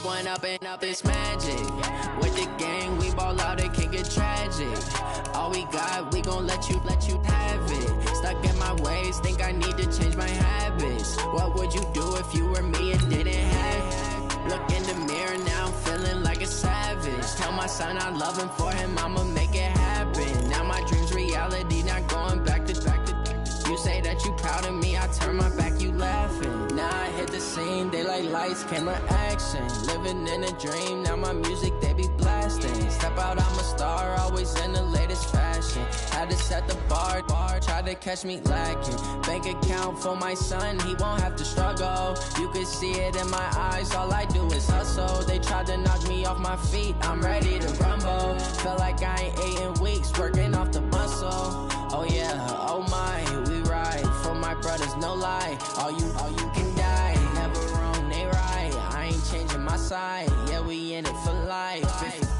One up and up, it's magic. With the gang, we ball out, it can get tragic. All we got, we gon' let you have it. Stuck in my ways, think I need to change my habits. What would you do if you were me and didn't have it? Look in the mirror now, I'm feeling like a savage. Tell my son I love him, for him I'ma make it happen. Now my dream's reality, not going back to. You say that you proud of me, I turn my back, you laughing. Now I hit the scene, daylight lights, camera action. Living in a dream, now my music, they be blasting. Step out, I'm a star, always in the latest fashion. Had to set the bar, try to catch me lacking. Bank account for my son, he won't have to struggle. You can see it in my eyes, all I do is hustle. They tried to knock me off my feet, I'm ready to rumble. Felt like I ain't ate in weeks, working off the muscle. Oh yeah, oh my, we ride for my brothers, no lie. All you can die, never wrong, they right. I ain't changing my side, yeah, we in it for life.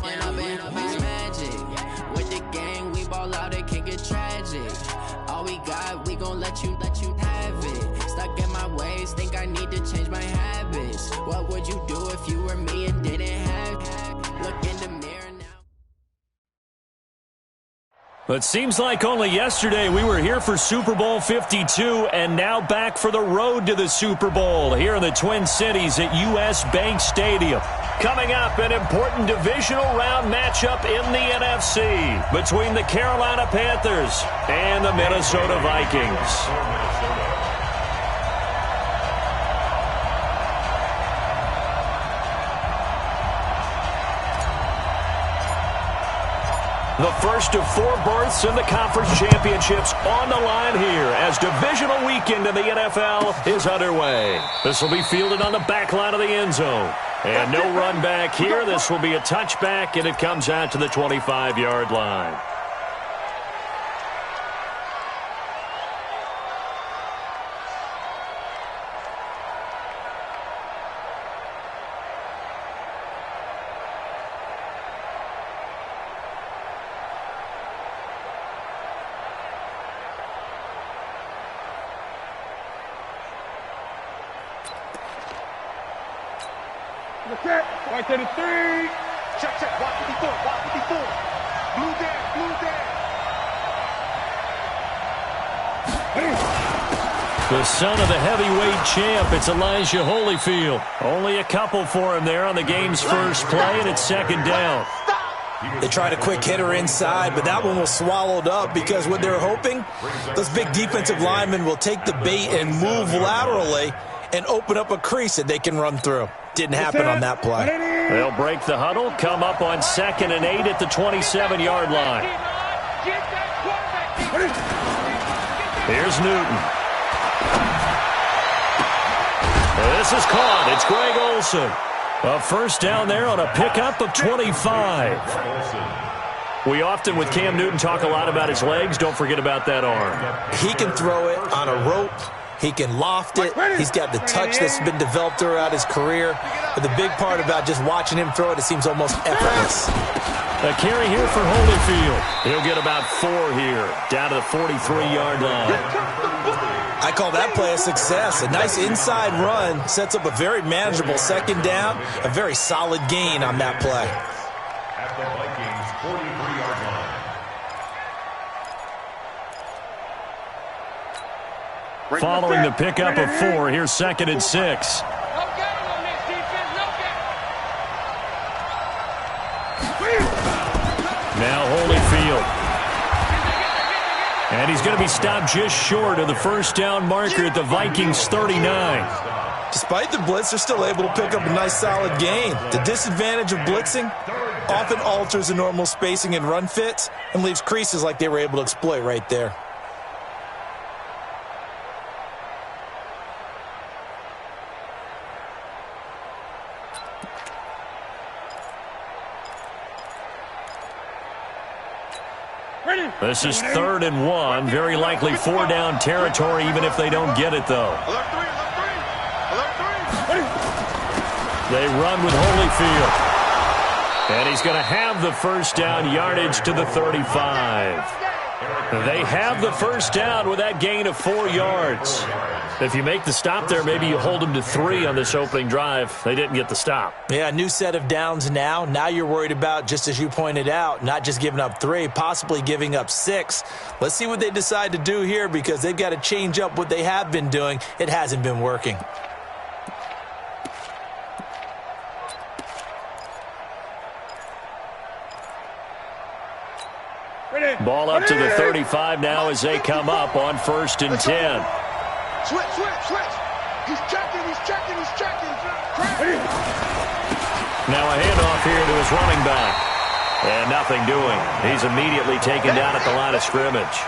When up and up, it's magic. With the gang, we ball out, it can get tragic. All we got, we gon' let you have it. Stuck in my ways, think I need to change my habits. What would you do if you were me and didn't have it? Look in the mirror now. But seems like only yesterday we were here for Super Bowl 52 and now back for the road to the Super Bowl here in the Twin Cities at US Bank Stadium. Coming up, an important divisional round matchup in the NFC between the Carolina Panthers and the Minnesota Vikings. The first of 4 berths in the conference championships on the line here as divisional weekend in the NFL is underway. This will be fielded on the back line of the end zone. And no run back here. This will be a touchback, and it comes out to the 25-yard line. Right to the 3. Check. Walk 54. Blue down. The son of the heavyweight champ, it's Elijah Holyfield. Only a couple for him there on the game's first play, and it's second down. They tried a quick hitter inside, but that one was swallowed up because what they're hoping, those big defensive linemen will take the bait and move laterally and open up a crease that they can run through. Didn't happen on that play. They'll break the huddle, come up on 2nd and 8 at the 27-yard line. Here's Newton. This is caught. It's Greg Olsen. A first down there on a pickup of 25. We often, with Cam Newton, talk a lot about his legs. Don't forget about that arm. He can throw it on a rope. He can loft it. He's got the touch that's been developed throughout his career. But the big part about just watching him throw it seems almost effortless. A carry here for Holyfield. He'll get about 4 here, down to the 43-yard line. I call that play a success. A nice inside run sets up a very manageable second down. A very solid gain on that play. At the Vikings' 43-yard line. Following the pickup of 4, here's 2nd and 6. Now Holyfield. And he's going to be stopped just short of the first down marker at the Vikings' 39. Despite the blitz, they're still able to pick up a nice solid gain. The disadvantage of blitzing often alters the normal spacing and run fits and leaves creases like they were able to exploit right there. This is 3rd and 1. Very likely 4-down territory, even if they don't get it, though. They run with Holyfield. And he's going to have the first down, yardage to the 35. They have the first down with that gain of 4 yards. If you make the stop there, maybe you hold them to 3 on this opening drive. They didn't get the stop. Yeah, new set of downs now. Now you're worried about, just as you pointed out, not just giving up 3, possibly giving up 6. Let's see what they decide to do here because they've got to change up what they have been doing. It hasn't been working. Ball up to the 35 now as they come up on 1st and 10. Switch. He's checking. Now a handoff here to his running back. And nothing doing. He's immediately taken down at the line of scrimmage.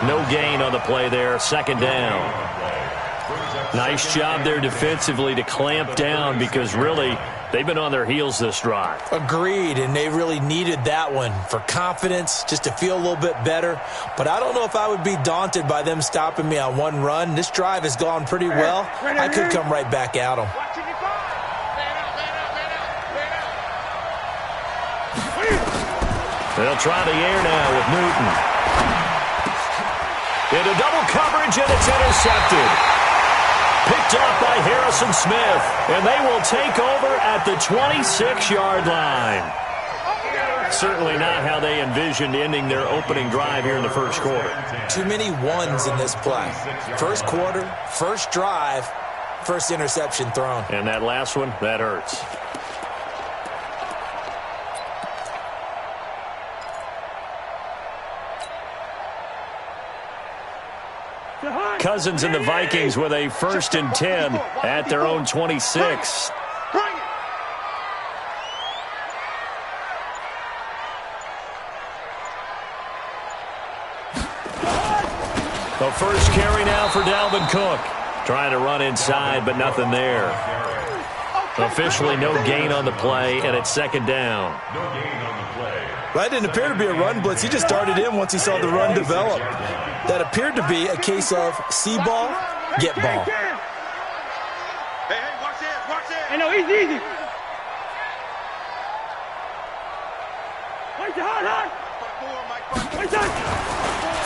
No gain on the play there. 2nd down. Nice job there defensively to clamp down because really they've been on their heels this drive. Agreed, and they really needed that one for confidence, just to feel a little bit better. But I don't know if I would be daunted by them stopping me on one run. This drive has gone pretty well. I could come right back at them. They'll try the air now with Newton. Into double coverage, and it's intercepted. Picked up by Harrison Smith, and they will take over at the 26-yard line. Certainly not how they envisioned ending their opening drive here in the first quarter. Too many ones in this play. First quarter, first drive, first interception thrown. And that last one, that hurts. Cousins and the Vikings with a 1st and 10 at their own 26. The first carry now for Dalvin Cook. Trying to run inside, but nothing there. Officially no gain on the play, and it's 2nd down. That didn't appear to be a run blitz. He just darted in once he saw the run develop. That appeared to be a case of see ball, get ball. Hey, watch this. Hey, no, easy.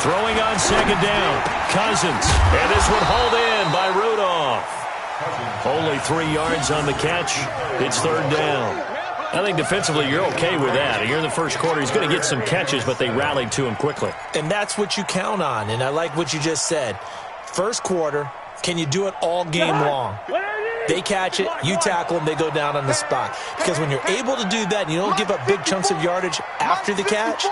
Throwing on 2nd down. Cousins. And this one hauled in by Rudolph. Only 3 yards on the catch. It's 3rd down. I think defensively you're okay with that. Here in the first quarter, he's going to get some catches, but they rallied to him quickly. And that's what you count on, and I like what you just said. First quarter, can you do it all game long? They catch it, you tackle them, they go down on the spot. Because when you're able to do that and you don't give up big chunks of yardage after the catch,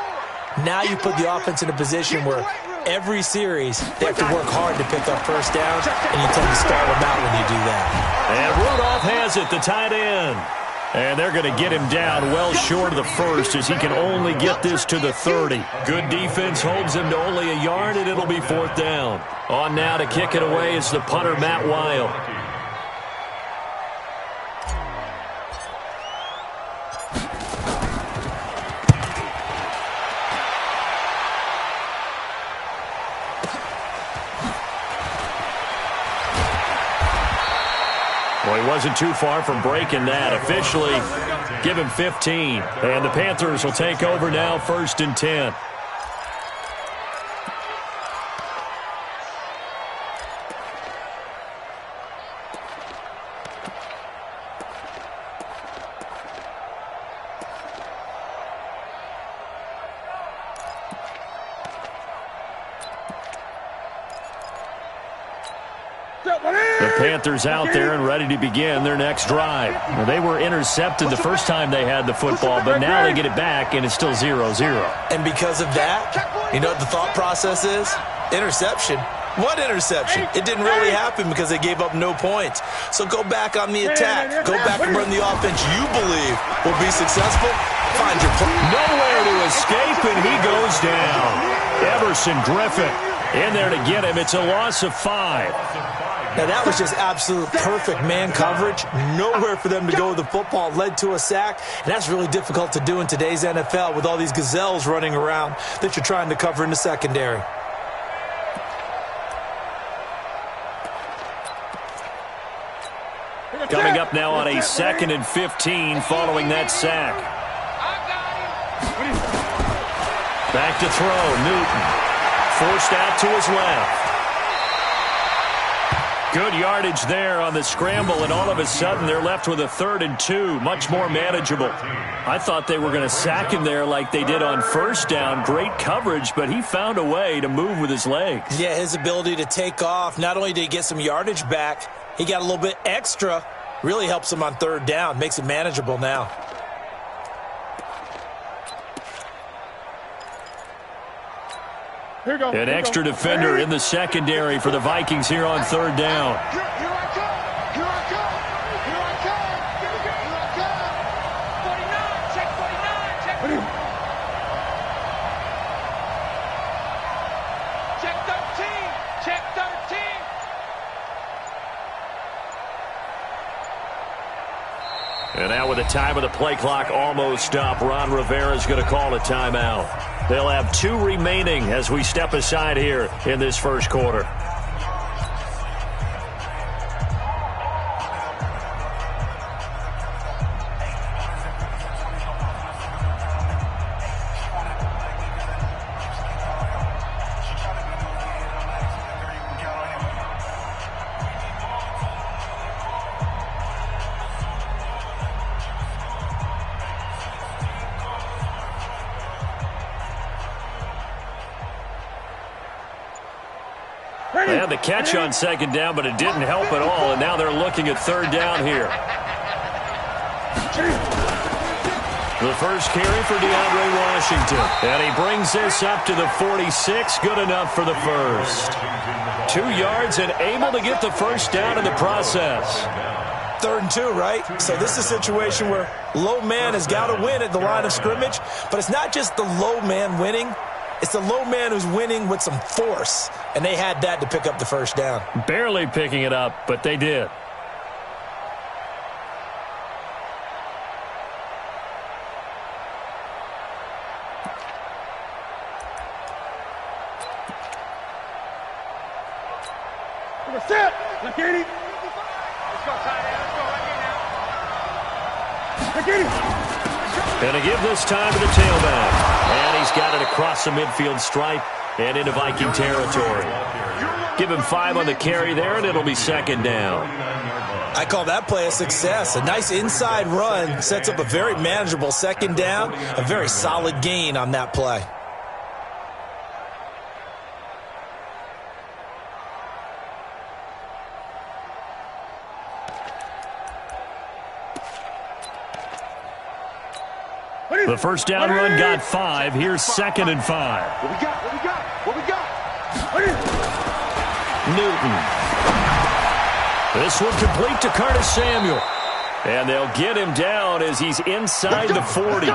now you put the offense in a position where every series they have to work hard to pick up first downs, and you tend to stall them out when you do that. And Rudolph has it, the tight end. And they're going to get him down well short of the first as he can only get this to the 30. Good defense holds him to only a yard, and it'll be 4th down. On now to kick it away is the punter, Matt Wild. Well, he wasn't too far from breaking that. Officially, give him 15. And the Panthers will take over now, 1st and 10. The Panthers out there and ready to begin their next drive. Well, they were intercepted the first time they had the football, but now they get it back, and it's still 0-0. And because of that, you know what the thought process is? Interception. What interception? It didn't really happen because they gave up no points. So go back on the attack. Go back and run the offense you believe will be successful. Find your play. Nowhere to escape, and he goes down. Everson Griffin in there to get him. It's a loss of 5. Now, that was just absolute perfect man coverage. Nowhere for them to go with the football. Led to a sack. And that's really difficult to do in today's NFL with all these gazelles running around that you're trying to cover in the secondary. Coming up now on a 2nd and 15 following that sack. Back to throw. Newton. Forced out to his left. Good yardage there on the scramble, and all of a sudden they're left with a 3rd and 2, much more manageable. I thought they were going to sack him there like they did on first down. Great coverage, but he found a way to move with his legs. Yeah, his ability to take off, not only did he get some yardage back, he got a little bit extra. Really helps him on 3rd down, makes it manageable now. Here we go. An extra defender in the secondary for the Vikings here on 3rd down. Here I come. Here I come. Here I come. Here I come. 49. Check 49. Check 49. Check 13. Check 13. And now with the time of the play clock almost up, Ron Rivera's going to call a timeout. They'll have 2 remaining as we step aside here in this first quarter. They had the catch on 2nd down, but it didn't help at all, and now they're looking at 3rd down here. The first carry for DeAndre Washington, and he brings this up to the 46, good enough for the first. 2 yards and able to get the first down in the process. 3rd and 2, right? So this is a situation where low man has got to win at the line of scrimmage, but it's not just the low man winning. It's the low man who's winning with some force, and they had that to pick up the first down. Barely picking it up, but they did. Set. Let's get it. Let's go, tight end. Let's go right here now. Let's get it. And to give this time to the tailback. And he's got it across the midfield stripe and into Viking territory. Give him 5 on the carry there, and it'll be 2nd down. I call that play a success. A nice inside run sets up a very manageable 2nd down. A very solid gain on that play. The first down run got 5. Here's 2nd and 5. What we got? What we got? What we got? Newton. This one complete to Curtis Samuel. And they'll get him down as he's inside the 40.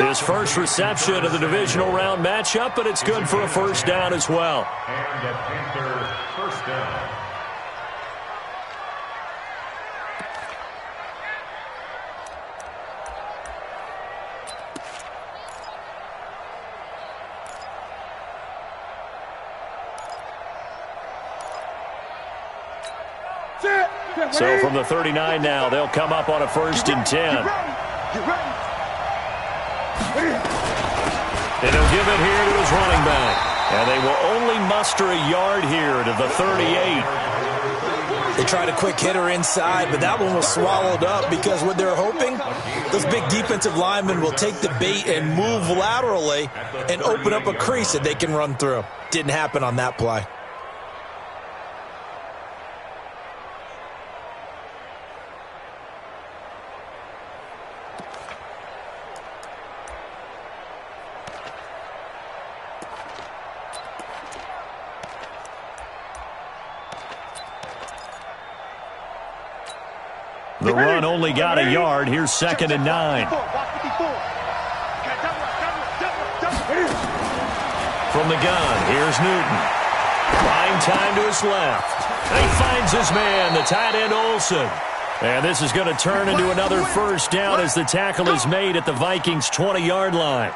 His first reception of the divisional round matchup, but it's good for a first down as well. And a Panther first down. So from the 39 now, they'll come up on a 1st and 10. Get ready. And he'll give it here to his running back. And they will only muster a yard here to the 38. They tried a quick hitter inside, but that one was swallowed up because what they're hoping, those big defensive linemen will take the bait and move laterally and open up a crease that they can run through. Didn't happen on that play. The run only got a yard. Here's 2nd and 9. From the gun, here's Newton. Buying time to his left. And he finds his man, the tight end Olsen. And this is going to turn into another first down as the tackle is made at the Vikings' 20-yard line.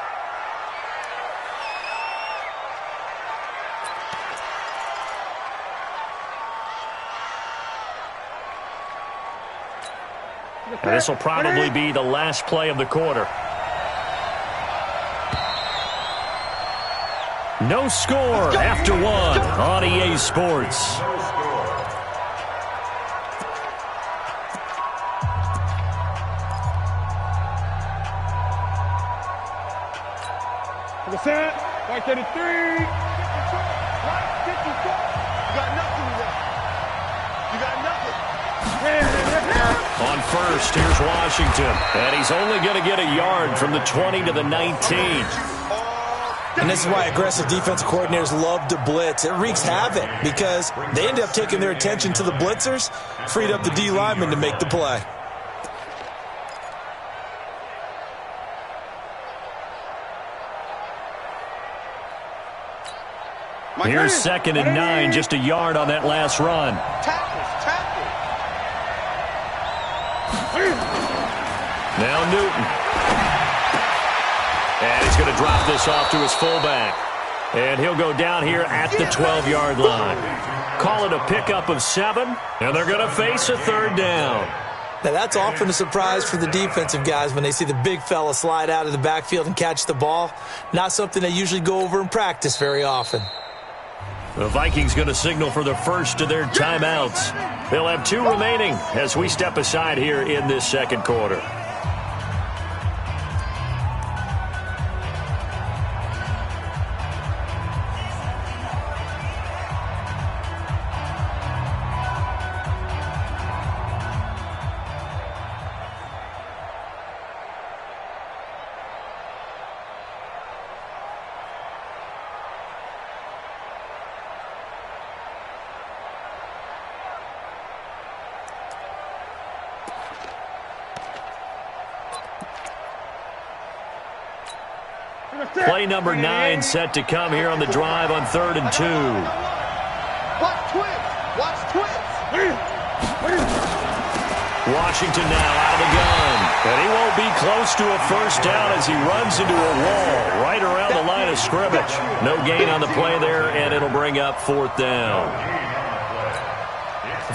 And this will probably be the last play of the quarter. No score after 1 on EA Sports. The set. White 33. White 54. You got nothing left. You got nothing. On first, here's Washington. And he's only going to get a yard from the 20 to the 19. And this is why aggressive defensive coordinators love to blitz. It wreaks havoc because they end up taking their attention to the blitzers, freed up the D lineman to make the play. Here's 2nd and 9, just a yard on that last run. Tackles. Now Newton. And he's going to drop this off to his fullback. And he'll go down here at the 12-yard line. Call it a pickup of 7, and they're going to face a 3rd down. Now, that's often a surprise for the defensive guys when they see the big fella slide out of the backfield and catch the ball. Not something they usually go over in practice very often. The Vikings going to signal for the first of their timeouts. They'll have 2 remaining as we step aside here in this 2nd quarter. Play number 9 set to come here on the drive on 3rd and 2. Watch twins. Washington now out of the gun. And he won't be close to a first down as he runs into a wall right around the line of scrimmage. No gain on the play there, and it'll bring up 4th down.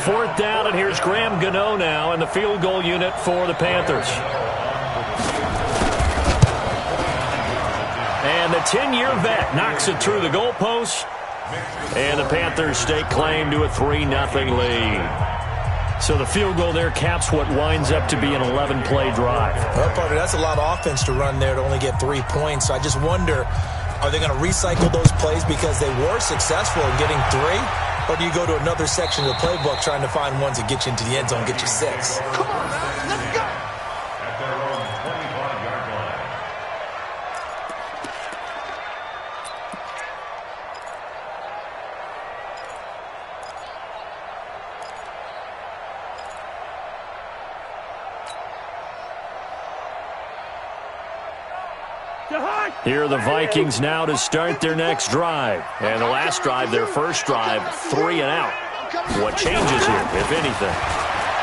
4th down, and here's Graham Gano now in the field goal unit for the Panthers. And the 10-year vet knocks it through the goalpost. And the Panthers stake claim to a 3-0 lead. So the field goal there caps what winds up to be an 11-play drive. Well, partner, that's a lot of offense to run there to only get 3 points. So I just wonder, are they going to recycle those plays because they were successful in getting 3? Or do you go to another section of the playbook trying to find ones that get you into the end zone, get you 6? Come on, man. Let's go. At their own 25-yard line. Here are the Vikings now to start their next drive. And the last drive, their first drive, 3 and out. What changes here, if anything?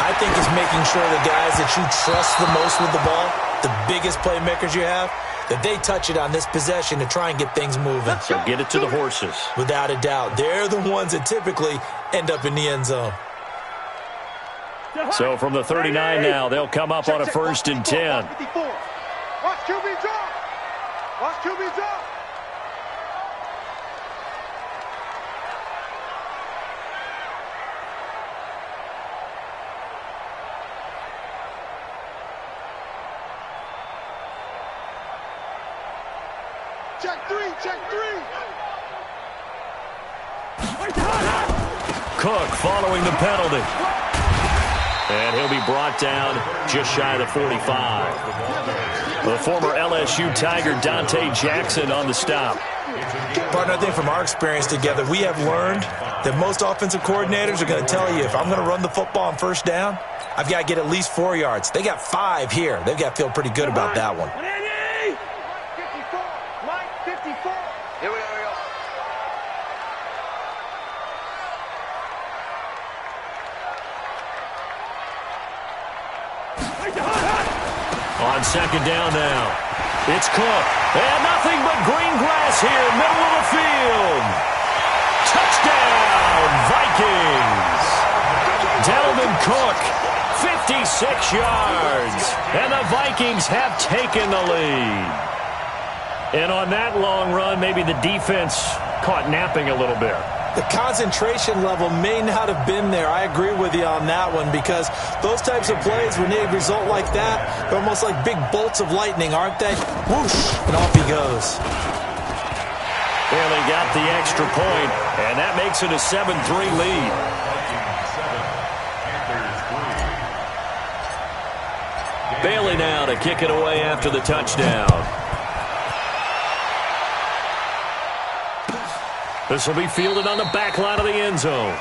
I think it's making sure the guys that you trust the most with the ball, the biggest playmakers you have, that they touch it on this possession to try and get things moving. So get it to the horses. Without a doubt. They're the ones that typically end up in the end zone. So from the 39 now, they'll come up on a 1st and 10. Watch QB drop. Watch QB drop. Check 3. Cook following the penalty. And he'll be brought down just shy of the 45. The former LSU Tiger Dante Jackson on the stop. Partner, I think from our experience together, we have learned that most offensive coordinators are going to tell you, if I'm going to run the football on 1st down, I've got to get at least 4 yards. They got 5 here. They've got to feel pretty good about that one. 54. Mike 54. Here we go. On 2nd down now, it's Cook. And nothing but green grass here, middle of the field. Touchdown, Vikings. Dalvin Cook, 56 yards. And the Vikings have taken the lead. And on that long run, maybe the defense caught napping a little bit. The concentration level may not have been there. I agree with you on that one because those types of plays, when they result like that, they're almost like big bolts of lightning, aren't they? Whoosh, and off he goes. Bailey got the extra point, and that makes it a 7-3 lead. Bailey now to kick it away after the touchdown. This will be fielded on the back line of the end zone.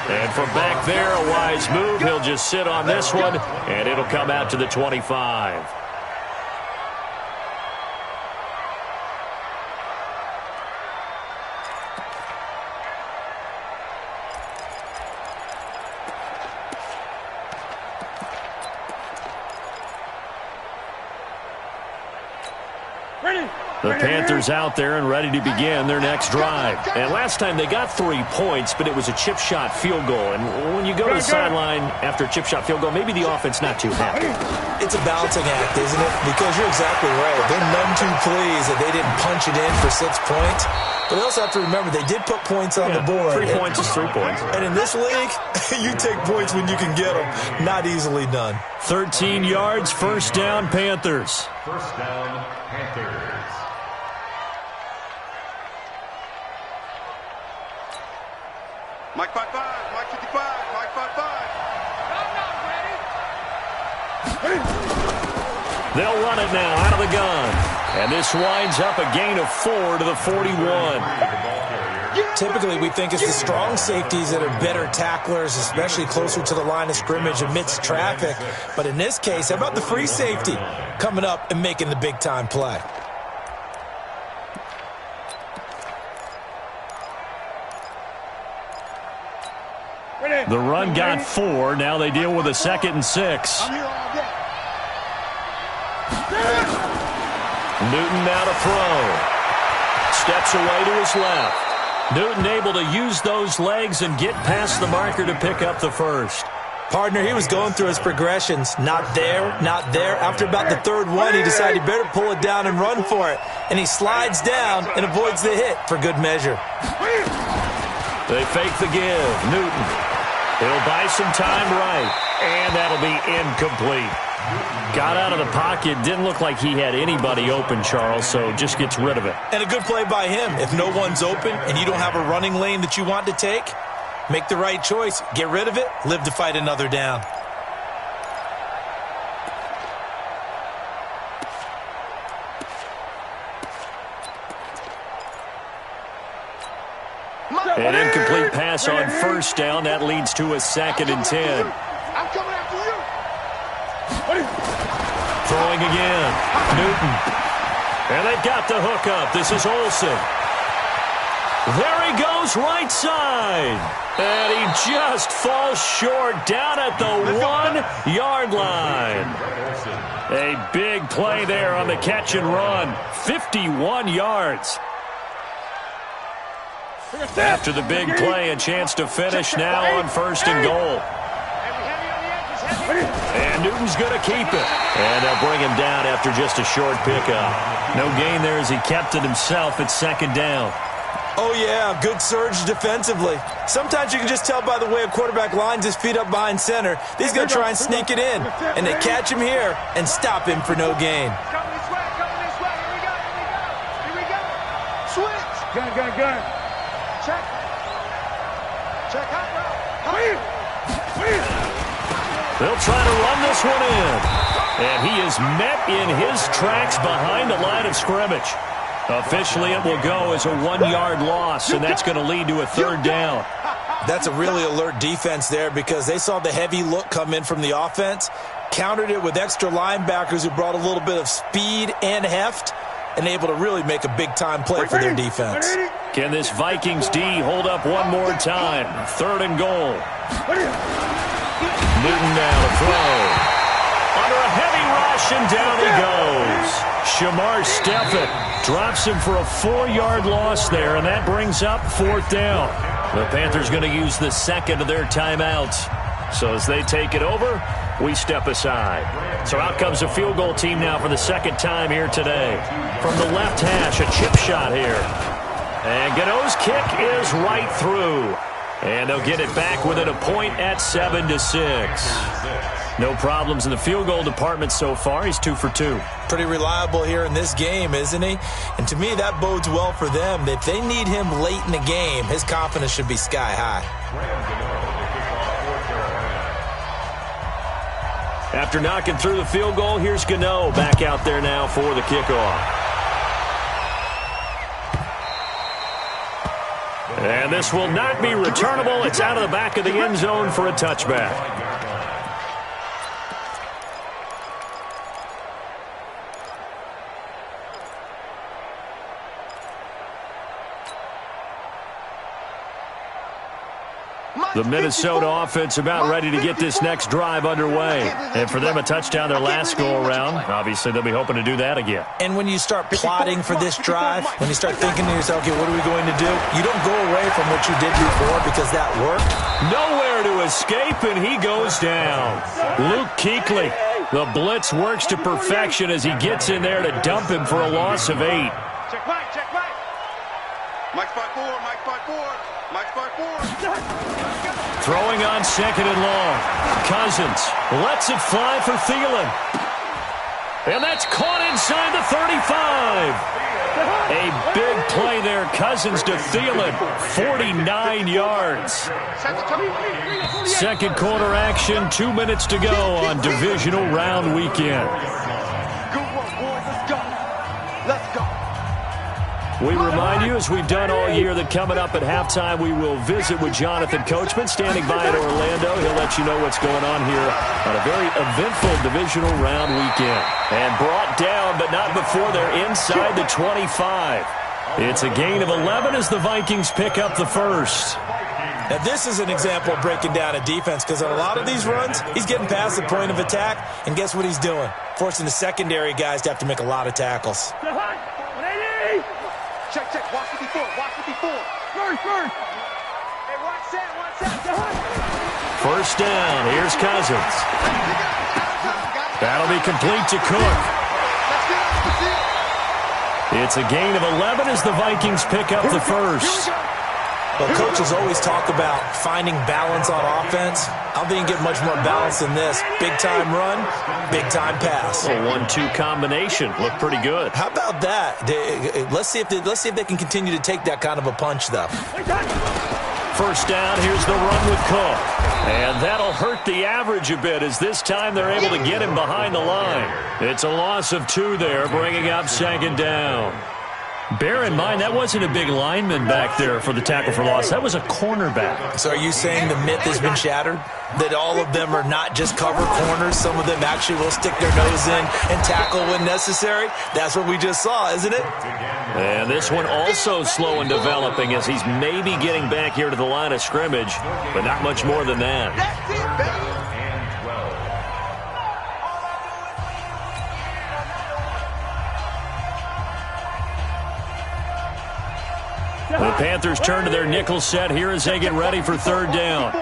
And from back there, a wise move. He'll just sit on this one, and it'll come out to the 25. The Panthers out there and ready to begin their next drive. And last time they got 3 points, but it was a chip shot field goal. And when you go to the sideline after a chip shot field goal, maybe the offense not too happy. It's a balancing act, isn't it? Because you're exactly right. They're none too pleased that they didn't punch it in for 6 points. But they also have to remember they did put points on the board. 3 points is 3 points. And in this league, you take points when you can get them. Not easily done. 13 yards, first down, Panthers. First down, Panthers. Mike 5-5, Mike 55, Mike 5-5. They'll run it now out of the gun. And this winds up a gain of 4 to the 41. Typically, we think it's the strong safeties that are better tacklers, especially closer to the line of scrimmage amidst traffic. But in this case, how about the free safety coming up and making the big-time play? The run got 4. Now they deal with a 2nd and 6. Newton now to throw. Steps away to his left. Newton able to use those legs and get past the marker to pick up the first. Partner, he was going through his progressions. Not there, not there. After about the 3rd one, he decided he better pull it down and run for it. And he slides down and avoids the hit for good measure. They fake the give. Newton. He'll buy some time right. And that'll be incomplete. Got out of the pocket. Didn't look like he had anybody open, Charles, so just gets rid of it. And a good play by him. If no one's open and you don't have a running lane that you want to take, make the right choice. Get rid of it. Live to fight another down. An incomplete pass on first down. That leads to a 2nd and 10. I'm coming after you. Throwing again. Newton. And they've got the hookup. This is Olsen. There he goes right side. And he just falls short down at the 1-yard line. A big play there on the catch and run. 51 yards. After the big play, a chance to finish now on 1st and goal. And Newton's going to keep it. And they'll bring him down after just a short pickup. No gain there as he kept it himself at 2nd down. Oh, yeah, good surge defensively. Sometimes you can just tell by the way a quarterback lines his feet up behind center. He's going to try and sneak it in. And they catch him here and stop him for no gain. Coming this way, here we go. Switch. Gun. Check hot route. They'll try to run this one in. And he is met in his tracks behind the line of scrimmage. Officially, it will go as a 1-yard loss, and that's going to lead to a 3rd down. That's a really alert defense there because they saw the heavy look come in from the offense, countered it with extra linebackers who brought a little bit of speed and heft, and able to really make a big-time play for their defense. Can this Vikings D hold up one more time? 3rd and goal. Newton now to throw. Under a heavy rush, and down he goes. Shamar Stephen drops him for a 4-yard loss there, and that brings up 4th down. The Panthers going to use the 2nd of their timeouts. So as they take it over, we step aside. So out comes the field goal team now for the 2nd time here today. From the left hash, a chip shot here. And Gano's kick is right through. And they'll get it back within a point at 7-6. No problems in the field goal department so far. He's 2 for 2. Pretty reliable here in this game, isn't he? And to me, that bodes well for them. If they need him late in the game, his confidence should be sky high. After knocking through the field goal, here's Gano back out there now for the kickoff. And this will not be returnable. It's out of the back of the end zone for a touchback. The Minnesota offense about ready to get this next drive underway. And for them, a touchdown their last go-around. Obviously, they'll be hoping to do that again. And when you start plotting for this drive, when you start thinking to yourself, okay, what are we going to do? You don't go away from what you did before because that worked. Nowhere to escape, and he goes down. Luke Kuechly, the blitz works to perfection as he gets in there to dump him for a loss of 8. Check Mike, check Mike. Mike's by 4, Mike's by 4, Mike's by 4. Throwing on 2nd and long. Cousins lets it fly for Thielen. And that's caught inside the 35. A big play there. Cousins to Thielen. 49 yards. Second quarter action. 2 minutes to go on divisional round weekend. Good work, boys. Let's go. Let's go. We remind you, as we've done all year, that coming up at halftime, we will visit with Jonathan Coachman, standing by in Orlando. He'll let you know what's going on here on a very eventful divisional round weekend. And brought down, but not before they're inside the 25. It's a gain of 11 as the Vikings pick up the first. Now, this is an example of breaking down a defense because on a lot of these runs, he's getting past the point of attack, and guess what he's doing? Forcing the secondary guys to have to make a lot of tackles. Check, check. Watch 54. Watch 54. First. Hey, watch that. First down. Here's Cousins. That'll be complete to Cook. It's a gain of 11 as the Vikings pick up the first. Well, coaches always talk about finding balance on offense. I don't think you get much more balance than this. Big-time run, big-time pass. A 1-2 combination. Looked pretty good. How about that? Let's see if they can continue to take that kind of a punch, though. First down, here's the run with Cook. And that'll hurt the average a bit as this time they're able to get him behind the line. It's a loss of 2 there, bringing up 2nd down. Bear in mind, that wasn't a big lineman back there for the tackle for loss. That was a cornerback. So are you saying the myth has been shattered? That all of them are not just cover corners? Some of them actually will stick their nose in and tackle when necessary? That's what we just saw, isn't it? And this one also slow in developing as he's maybe getting back here to the line of scrimmage, but not much more than that. That's it, baby. The Panthers turn to their nickel set here as they get ready for 3rd down.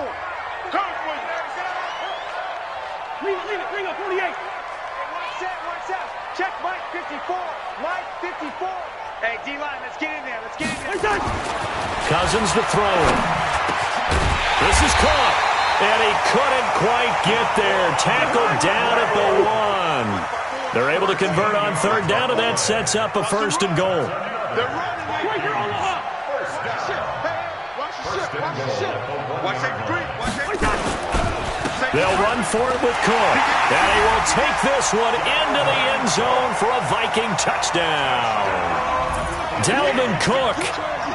Leave it, 48. Watch out. Check Mike 54. Mike 54. Hey, D-line, let's get in there. Let's get in there. Cousins to throw it. This is caught. And he couldn't quite get there. Tackled down at the 1. They're able to convert on 3rd down, and that sets up a 1st and goal. They're running. They'll run for it with Cook. And he will take this one into the end zone for a Viking touchdown. Dalvin Cook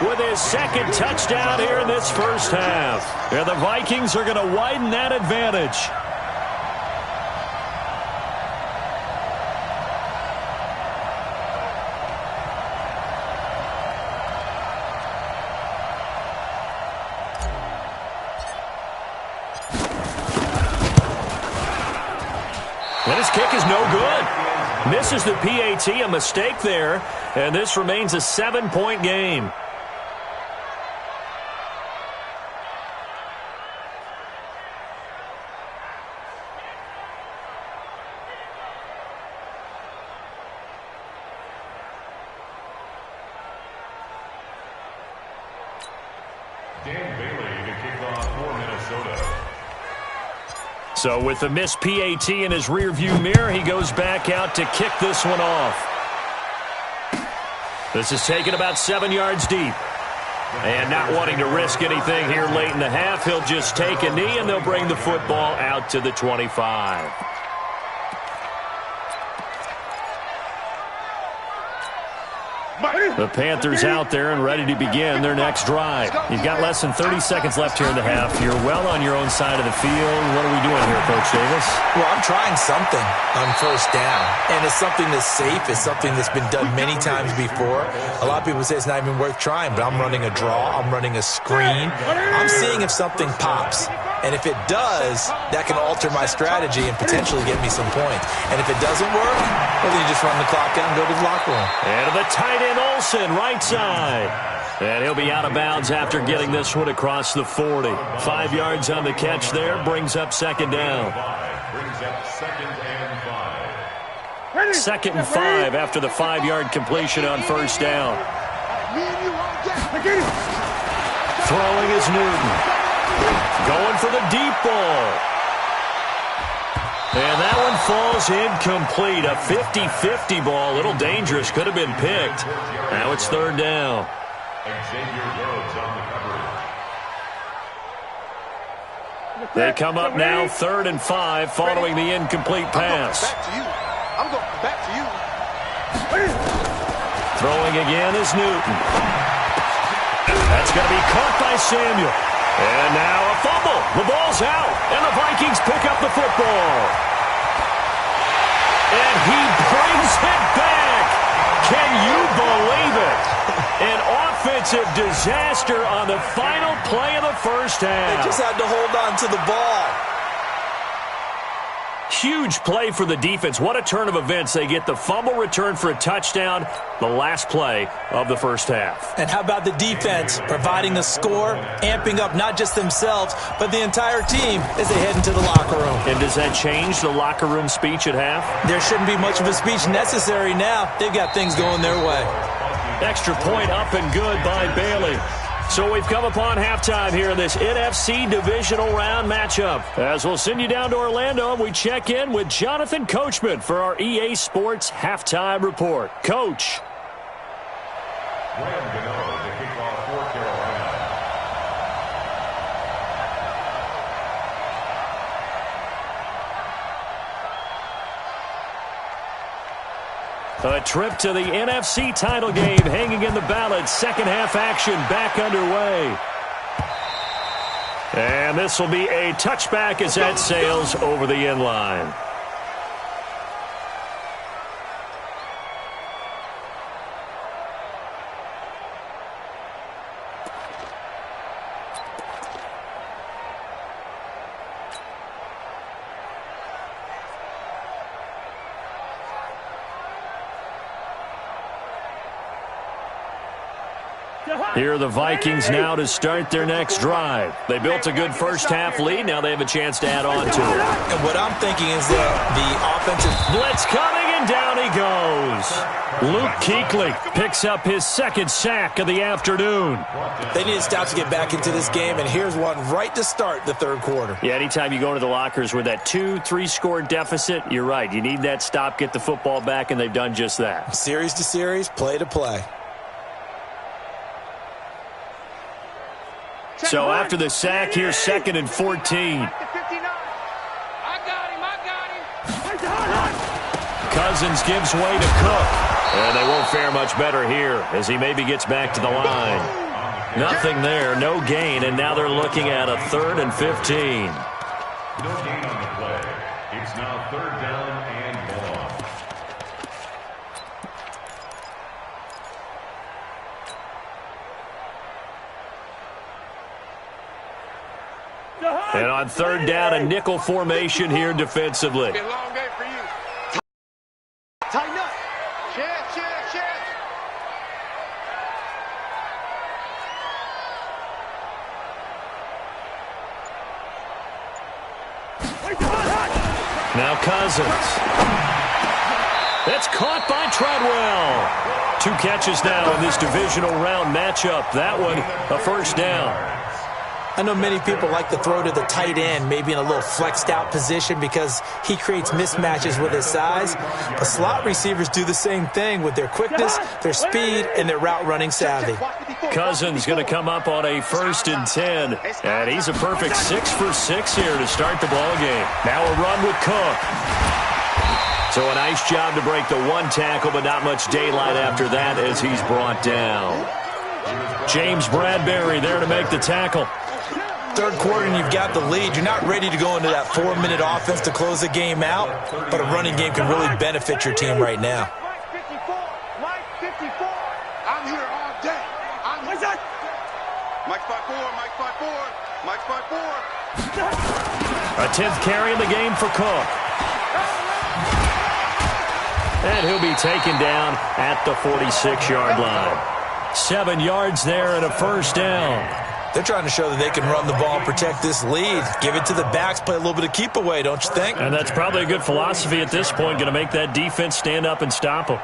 with his 2nd touchdown here in this first half. And the Vikings are going to widen that advantage. And his kick is no good. Misses the PAT, a mistake there. And this remains a 7-point game. So with the missed PAT in his rearview mirror, he goes back out to kick this one off. This is taken about 7 yards deep. And not wanting to risk anything here late in the half, he'll just take a knee, and they'll bring the football out to the 25. The Panthers out there and ready to begin their next drive. You've got less than 30 seconds left here in the half. You're well on your own side of the field. What are we doing here, Coach Davis? Well, I'm trying something on first down, and it's something that's safe. It's something that's been done many times before. A lot of people say it's not even worth trying, but I'm running a draw. I'm running a screen. I'm seeing if something pops. And if it does, that can alter my strategy and potentially get me some points. And if it doesn't work, well, then you just run the clock down and go to the locker room. And the tight end Olsen, right side. And he'll be out of bounds after getting this one across the 40. 5 yards on the catch there, brings up second down. Second and 5 after the 5-yard completion on first down. Throwing is Newton. Going for the deep ball. And that one falls incomplete. A 50-50 ball. A little dangerous. Could have been picked. Now it's third down. They come up now, 3rd and 5, following the incomplete pass. I'm going back to you. Throwing again is Newton. That's going to be caught by Samuel. And now a fumble. The ball's out, and the Vikings pick up the football. And he brings it back. Can you believe it? An offensive disaster on the final play of the first half. They just had to hold on to the ball. Huge play for the defense. What a turn of events. They get the fumble return for a touchdown, the last play of the first half. And how about the defense providing the score, amping up not just themselves, but the entire team as they head into the locker room. And does that change the locker room speech at half? There shouldn't be much of a speech necessary now. They've got things going their way. Extra point up and good by Bailey. So we've come upon halftime here in this NFC divisional round matchup. As we'll send you down to Orlando, and we check in with Jonathan Coachman for our EA Sports halftime report. Coach. A trip to the NFC title game hanging in the balance. Second half action back underway. And this will be a touchback as that sails over the end line. Here are the Vikings now to start their next drive. They built a good first half lead. Now they have a chance to add on to it. And what I'm thinking is that the offensive blitz coming, and down he goes. Luke Kuechly picks up his second sack of the afternoon. They need to stop to get back into this game, and here's one right to start the third quarter. Yeah, anytime you go into the lockers with that 2-3 score deficit, you're right. You need that stop, get the football back, and they've done just that. Series to series, play to play. So after the sack, here's 2nd and 14. I got him. Cousins gives way to Cook. And they won't fare much better here as he maybe gets back to the line. Nothing there, no gain, and now they're looking at a 3rd and 15. No gain on the play. It's now 3rd down and long. And on 3rd down, a nickel formation here defensively. Be a long day for you. Tighten up. Check. Now Cousins. That's caught by Treadwell. 2 catches now in this divisional round matchup. That one, a first down. I know many people like to throw to the tight end, maybe in a little flexed out position because he creates mismatches with his size. But slot receivers do the same thing with their quickness, their speed, and their route running savvy. Cousins going to come up on a 1st and 10. And he's a perfect 6 for 6 here to start the ball game. Now a run with Cook. So a nice job to break the one tackle, but not much daylight after that as he's brought down. James Bradbury there to make the tackle. Third quarter and you've got the lead. You're not ready to go into that 4-minute offense to close the game out, but a running game can really benefit your team right now. Mike 54. I'm here all day. What's that? Mike 54, Mike 54, Mike 54. A 10th carry in the game for Cook. And he'll be taken down at the 46-yard line. 7 yards there and a 1st down. They're trying to show that they can run the ball, protect this lead. Give it to the backs, play a little bit of keep away, don't you think? And that's probably a good philosophy at this point, going to make that defense stand up and stop them.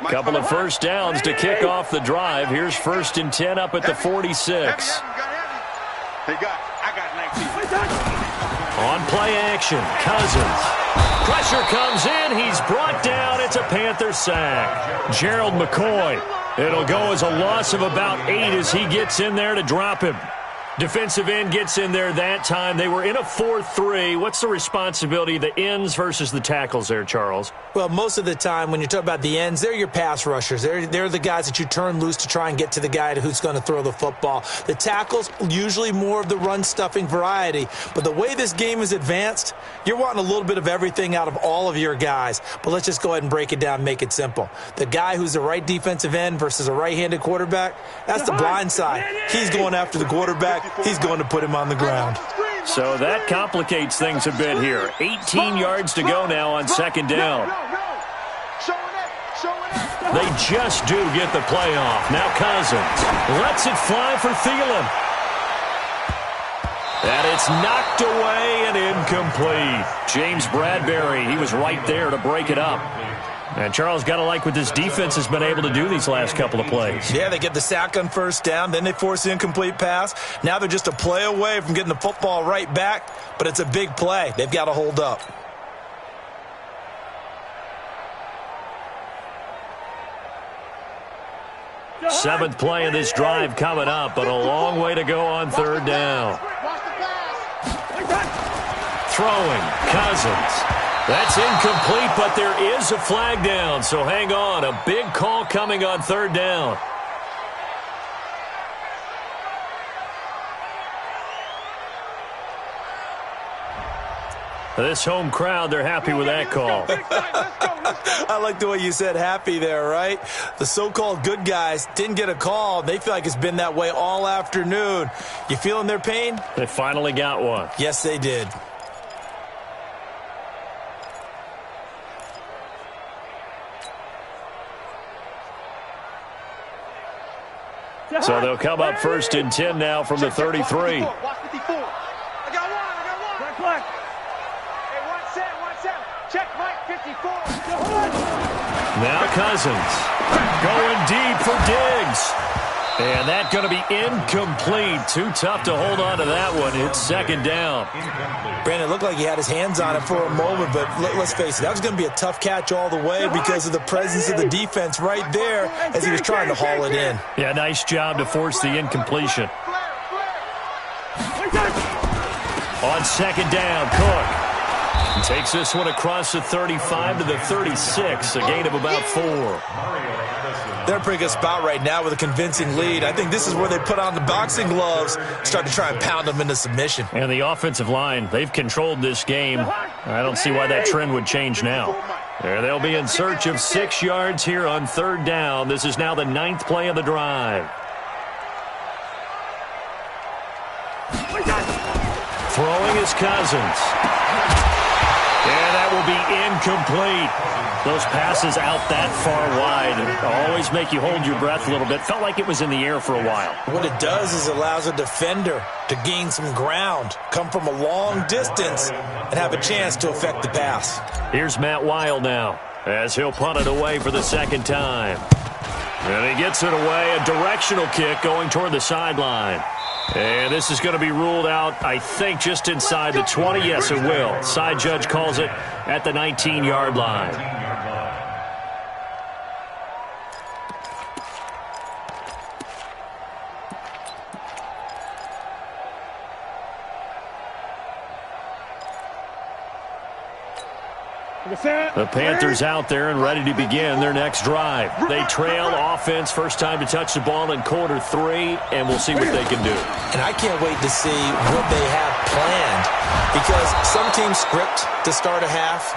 Couple of 1st downs to kick off the drive. Here's 1st and 10 up at the 46. I got 19. On play action, Cousins. Pressure comes in. He's brought down. It's a Panther sack. Gerald McCoy. It'll go as a loss of about 8 as he gets in there to drop him. Defensive end gets in there that time. They were in a 4-3. What's the responsibility of the ends versus the tackles there, Charles? Well, most of the time when you talk about the ends, they're your pass rushers. They're the guys that you turn loose to try and get to the guy who's going to throw the football. The tackles, usually more of the run-stuffing variety. But the way this game is advanced, you're wanting a little bit of everything out of all of your guys. But let's just go ahead and break it down and make it simple. The guy who's the right defensive end versus a right-handed quarterback, that's the blind side. He's going after the quarterback. He's going to put him on the ground. So that complicates things a bit here. 18 yards to go now on 2nd down. They just do get the play off. Now Cousins lets it fly for Thielen. And it's knocked away and incomplete. James Bradbury, he was right there to break it up. And Charles, got to like what this defense has been able to do these last couple of plays. Yeah, they get the sack on 1st down, then they force the incomplete pass. Now they're just a play away from getting the football right back, but it's a big play. They've got to hold up. Seventh play of this drive coming up, but a long way to go on 3rd down. Throwing, Cousins. That's incomplete, but there is a flag down, so hang on. A big call coming on 3rd down. This home crowd, they're happy with that call. I like the way you said happy there, right? The so-called good guys didn't get a call. They feel like it's been that way all afternoon. You feeling their pain? They finally got one. Yes, they did. So they'll come up 1st and 10 now from the 33. I got one. Hey, one set. Check Mike 54. Now Cousins going deep for Diggs. And that's going to be incomplete. Too tough to hold on to that one. It's 2nd down. Brandon, it looked like he had his hands on it for a moment, but let's face it, that was going to be a tough catch all the way because of the presence of the defense right there as he was trying to haul it in. Yeah, nice job to force the incompletion. On 2nd down, Cook takes this one across the 35 to the 36, a gain of about 4. They're in a pretty good spot right now with a convincing lead. I think this is where they put on the boxing gloves, start to try and pound them into submission. And the offensive line, they've controlled this game. I don't see why that trend would change now. There they'll be in search of 6 yards here on 3rd down. This is now the 9th play of the drive. Throwing is Cousins. And that will be incomplete. Those passes out that far wide always make you hold your breath a little bit. Felt like it was in the air for a while. What it does is it allows a defender to gain some ground, come from a long distance, and have a chance to affect the pass. Here's Matt Weil now, as he'll punt it away for the second time. And he gets it away, a directional kick going toward the sideline. And this is going to be ruled out, I think, just inside the 20. Yes, it will. Side judge calls it at the 19-yard line. The Panthers out there and ready to begin their next drive. They trail offense, first time to touch the ball in quarter 3, and we'll see what they can do. And I can't wait to see what they have planned, because some teams script to start a half.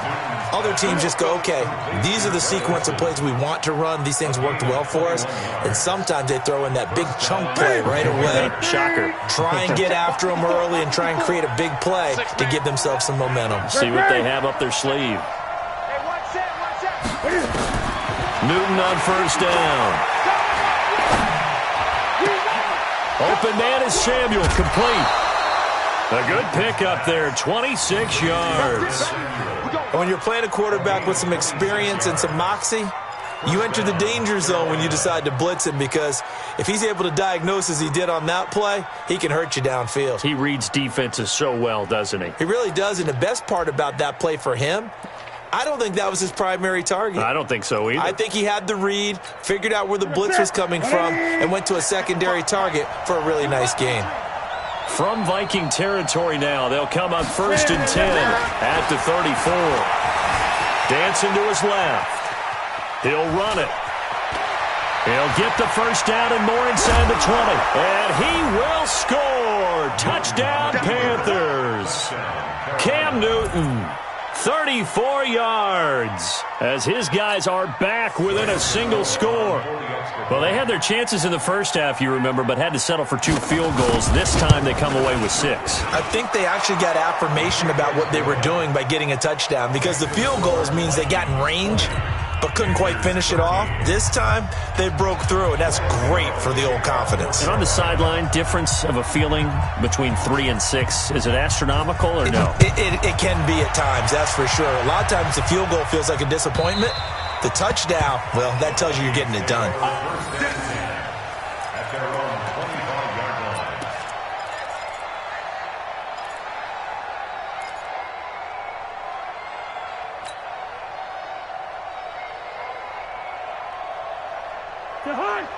Other teams just go, okay, these are the sequence of plays we want to run. These things worked well for us. And sometimes they throw in that big chunk play right away. Shocker. Try and get after them early and try and create a big play to give themselves some momentum. See what they have up their sleeve. Newton on first down. Open man is Samuel, complete. A good pickup there, 26 yards. When you're playing a quarterback with some experience and some moxie, you enter the danger zone when you decide to blitz him, because if he's able to diagnose as he did on that play, he can hurt you downfield. He reads defenses so well, doesn't he? He really does, and the best part about that play for him, I don't think that was his primary target. I don't think so either. I think he had the read, figured out where the blitz was coming from, and went to a secondary target for a really nice gain. From Viking territory now, they'll come on 1st and 10 at the 34. Dancing to his left. He'll run it. He'll get the first down and more inside the 20. And he will score. Touchdown, Panthers. Cam Newton. 34 yards as his guys are back within a single score. Well, they had their chances in the first half, you remember, but had to settle for 2 field goals. This time they come away with 6. I think they actually got affirmation about what they were doing by getting a touchdown, because the field goals means they got in range but couldn't quite finish it off. This time, they broke through, and that's great for the old confidence. And on the sideline, difference of a feeling between 3 and 6, is it astronomical or no? It can be at times, that's for sure. A lot of times the field goal feels like a disappointment. The touchdown, well, that tells you you're getting it done. At their own 25-yard line.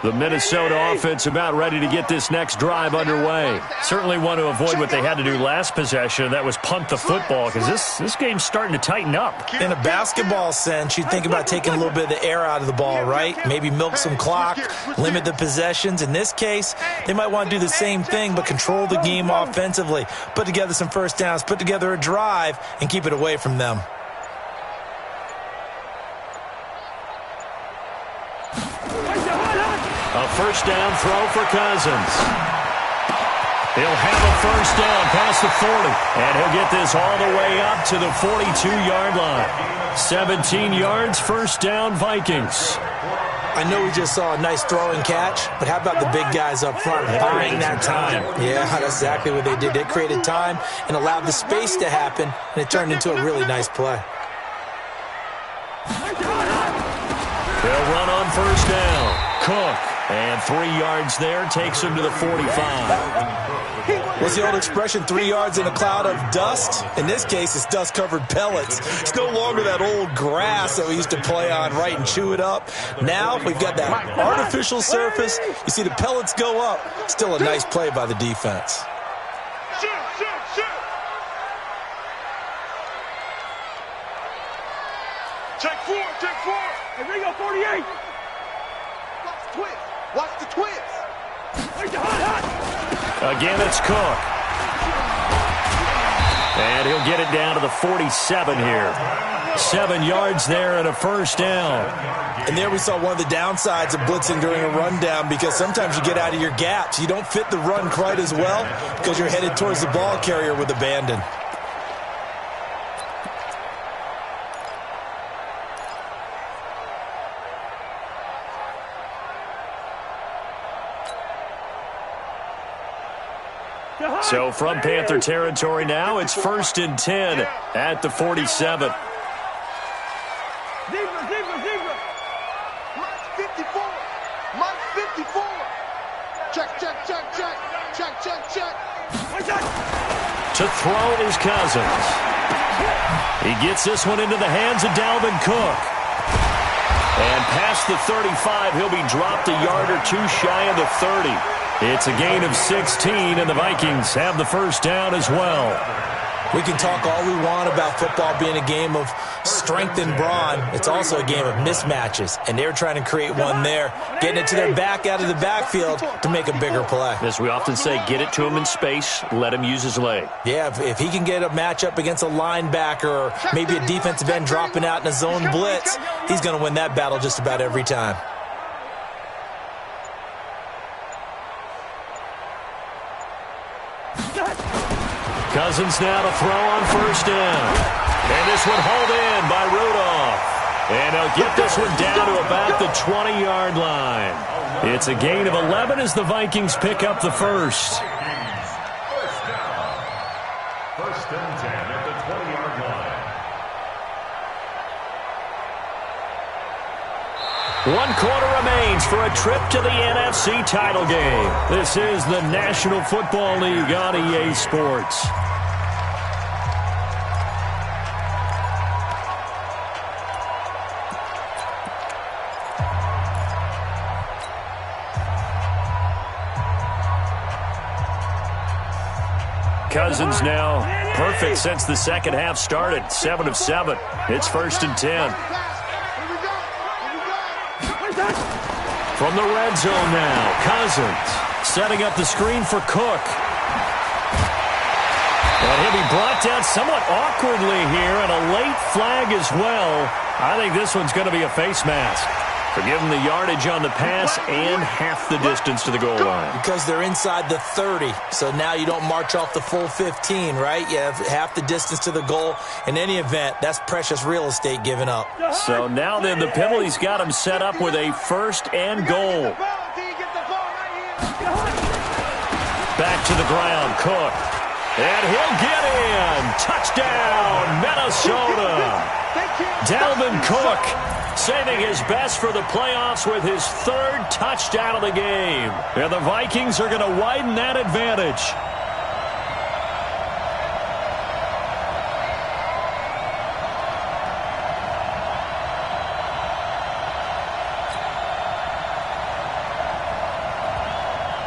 The Minnesota offense about ready to get this next drive underway. Certainly want to avoid what they had to do last possession. That was punt the football, because this game's starting to tighten up. In a basketball sense, you think about taking a little bit of the air out of the ball, right? Maybe milk some clock, limit the possessions. In this case, they might want to do the same thing, but control the game offensively. Put together some first downs, put together a drive, and keep it away from them. A first down throw for Cousins. He'll have a first down past the 40, and he'll get this all the way up to the 42-yard line. 17 yards, first down, Vikings. I know we just saw a nice throw and catch, but how about the big guys up front buying that time? Yeah, that's exactly what they did. They created time and allowed the space to happen, and it turned into a really nice play. They'll run on first down. Cook, and 3 yards there, takes him to the 45. What's the old expression, 3 yards in a cloud of dust? In this case, it's dust-covered pellets. It's no longer that old grass that we used to play on, right, and chew it up. Now we've got that artificial surface. You see the pellets go up. Still a nice play by the defense. Shoot, shoot, shoot. Check 4, check 4. Hey, Ringo, 48. Watch the twist. Again, it's Cook. And he'll get it down to the 47 here. 7 yards there and a first down. And there we saw one of the downsides of blitzing during a rundown, because sometimes you get out of your gaps. You don't fit the run quite as well because you're headed towards the ball carrier with abandon. So from Panther territory now, it's 1st and 10 at the 47. Zebra. Mike 54. Mike 54. Check. To throw is Cousins. He gets this one into the hands of Dalvin Cook. And past the 35, he'll be dropped a yard or two shy of the 30. It's a gain of 16, and the Vikings have the first down as well. We can talk all we want about football being a game of strength and brawn. It's also a game of mismatches, and they're trying to create one there, getting it to their back out of the backfield to make a bigger play. As we often say, get it to him in space, let him use his leg. Yeah, if he can get a matchup against a linebacker or maybe a defensive end dropping out in a zone blitz, he's going to win that battle just about every time. Cousins now to throw on first down. And this one hauled in by Rudolph. And he'll get this one down to about the 20-yard line. It's a gain of 11 as the Vikings pick up the first. First down. 1st and 10 at the 20-yard line. 1 quarter remains for a trip to the NFC title game. This is the National Football League on EA Sports. Cousins now perfect since the second half started. 7 of 7. It's 1st and 10. From the red zone now, Cousins setting up the screen for Cook. And he'll be brought down somewhat awkwardly here, and a late flag as well. I think this one's going to be a face mask. For giving the yardage on the pass and half the distance to the goal line. Because they're inside the 30, so now you don't march off the full 15, right? You have half the distance to the goal. In any event, that's precious real estate given up. So now then the penalty's got him set up with a 1st and goal. Back to the ground, Cook. And he'll get in. Touchdown, Minnesota. Dalvin Cook saving his best for the playoffs with his 3rd touchdown of the game. And the Vikings are going to widen that advantage.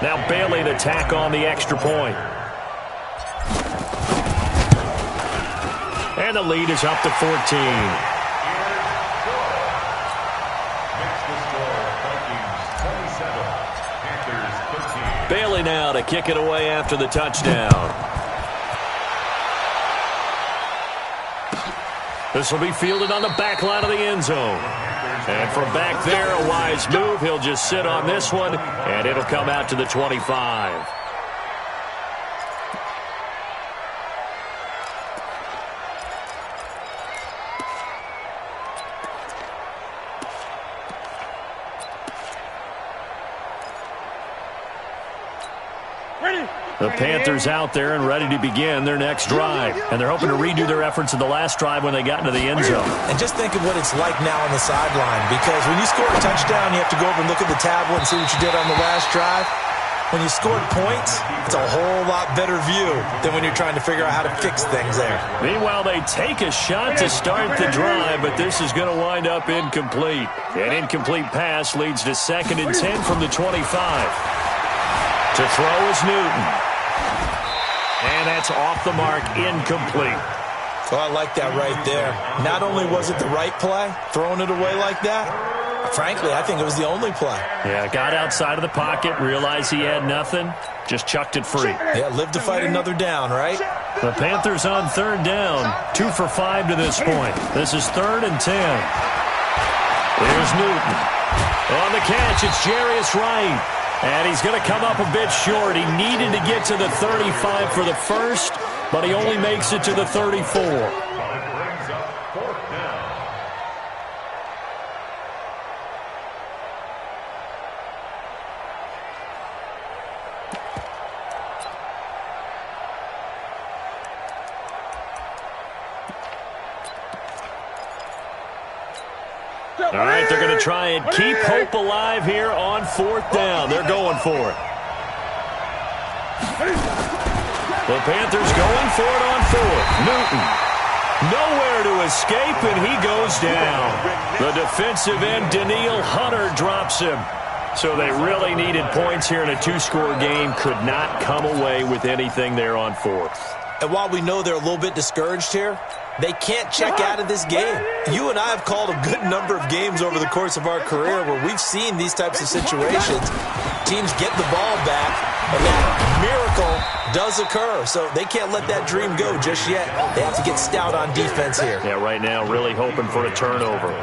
Now Bailey to tack on the extra point. And the lead is up to 14. Bailey now to kick it away after the touchdown. This will be fielded on the back line of the end zone. And from back there, a wise move. He'll just sit on this one, and it'll come out to the 25. The Panthers out there and ready to begin their next drive. And they're hoping to redo their efforts in the last drive when they got into the end zone. And just think of what it's like now on the sideline. Because when you score a touchdown, you have to go over and look at the tablet and see what you did on the last drive. When you scored points, it's a whole lot better view than when you're trying to figure out how to fix things there. Meanwhile, they take a shot to start the drive, but this is going to wind up incomplete. An incomplete pass leads to 2nd and 10 from the 25. To throw is Newton. And that's off the mark, incomplete. Well, I like that right there. Not only was it the right play, throwing it away like that, frankly, I think it was the only play. Yeah, got outside of the pocket, realized he had nothing, just chucked it free. Yeah, live to fight another down, right? The Panthers on 3rd down, 2 for 5 to this point. This is 3rd and 10. There's Newton. On the catch, it's Jarius Wright. And he's going to come up a bit short. He needed to get to the 35 for the first, but he only makes it to the 34. All right, they're going to try and keep hope alive here on 4th down. They're going for it. The Panthers going for it on 4th. Newton. Nowhere to escape, and he goes down. The defensive end, Daniil Hunter, drops him. So they really needed points here in a 2-score game. Could not come away with anything there on 4th. And while we know they're a little bit discouraged here, they can't check out of this game. You and I have called a good number of games over the course of our career where we've seen these types of situations. Teams get the ball back, and that miracle does occur. So they can't let that dream go just yet. They have to get stout on defense here. Yeah, right now really hoping for a turnover.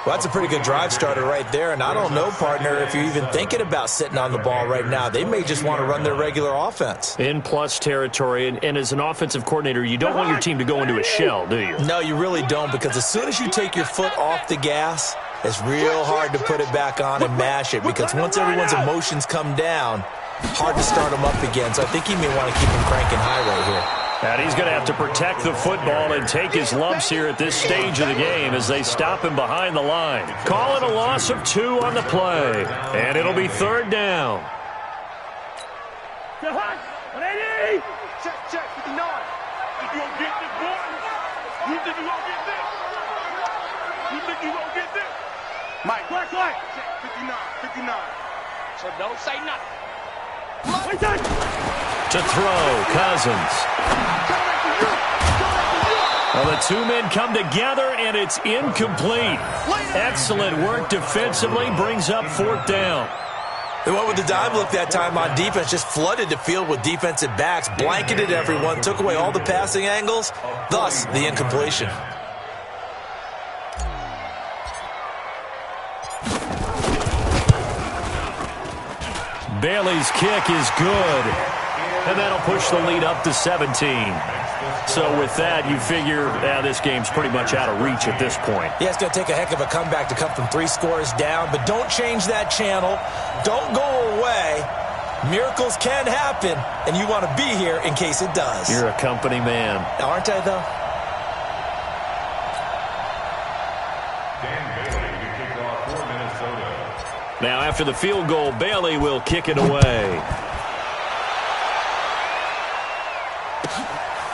Well, that's a pretty good drive starter right there, and I don't know, partner, if you're even thinking about sitting on the ball right now. They may just want to run their regular offense. In plus territory, and as an offensive coordinator, you don't want your team to go into a shell, do you? No, you really don't, because as soon as you take your foot off the gas, it's real hard to put it back on and mash it, because once everyone's emotions come down, hard to start them up again. So I think he may want to keep them cranking high right here. And he's going to have to protect the football and take his lumps here at this stage of the game as they stop him behind the line. Call it a loss of 2 on the play, and it'll be 3rd down. Check, 59. If you don't get this, boy, you think you're going to get this? You think you're going to get this? Mike, check, 59. So don't say nothing. To throw, Cousins. Well, the 2 men come together, and it's incomplete. Excellent work defensively, brings up 4th down. They went with the dime look that time on defense, just flooded the field with defensive backs, blanketed everyone, took away all the passing angles, thus the incompletion. Bailey's kick is good, and that'll push the lead up to 17. So with that, you figure this game's pretty much out of reach at this point. Yeah, it's going to take a heck of a comeback to come from 3 scores down, but don't change that channel. Don't go away. Miracles can happen, and you want to be here in case it does. You're a company man. Aren't I, though? Now, after the field goal, Bailey will kick it away.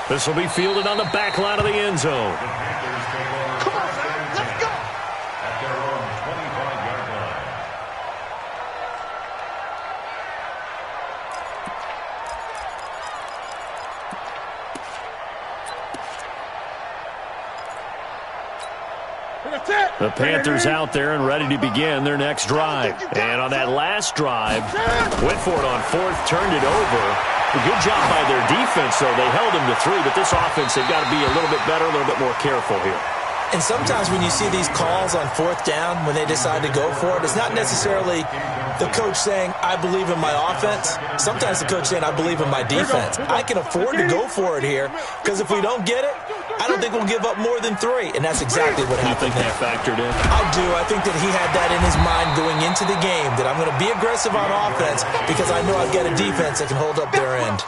This will be fielded on the back line of the end zone. Come on, man. Let's go. At their own 25-yard line. The Panthers out there and ready to begin their next drive. And on that last drive, went for it on 4th, turned it over. A good job by their defense, though. They held them to 3, but this offense, they've got to be a little bit better, a little bit more careful here. And sometimes when you see these calls on 4th down, when they decide to go for it, it's not necessarily the coach saying, I believe in my offense. Sometimes the coach saying, I believe in my defense. I can afford to go for it here, because if we don't get it, I don't think we'll give up more than 3, and that's exactly what happened there. You think that factored in? I do. I think that he had that in his mind going into the game, that I'm going to be aggressive on offense because I know I've got a defense that can hold up their end.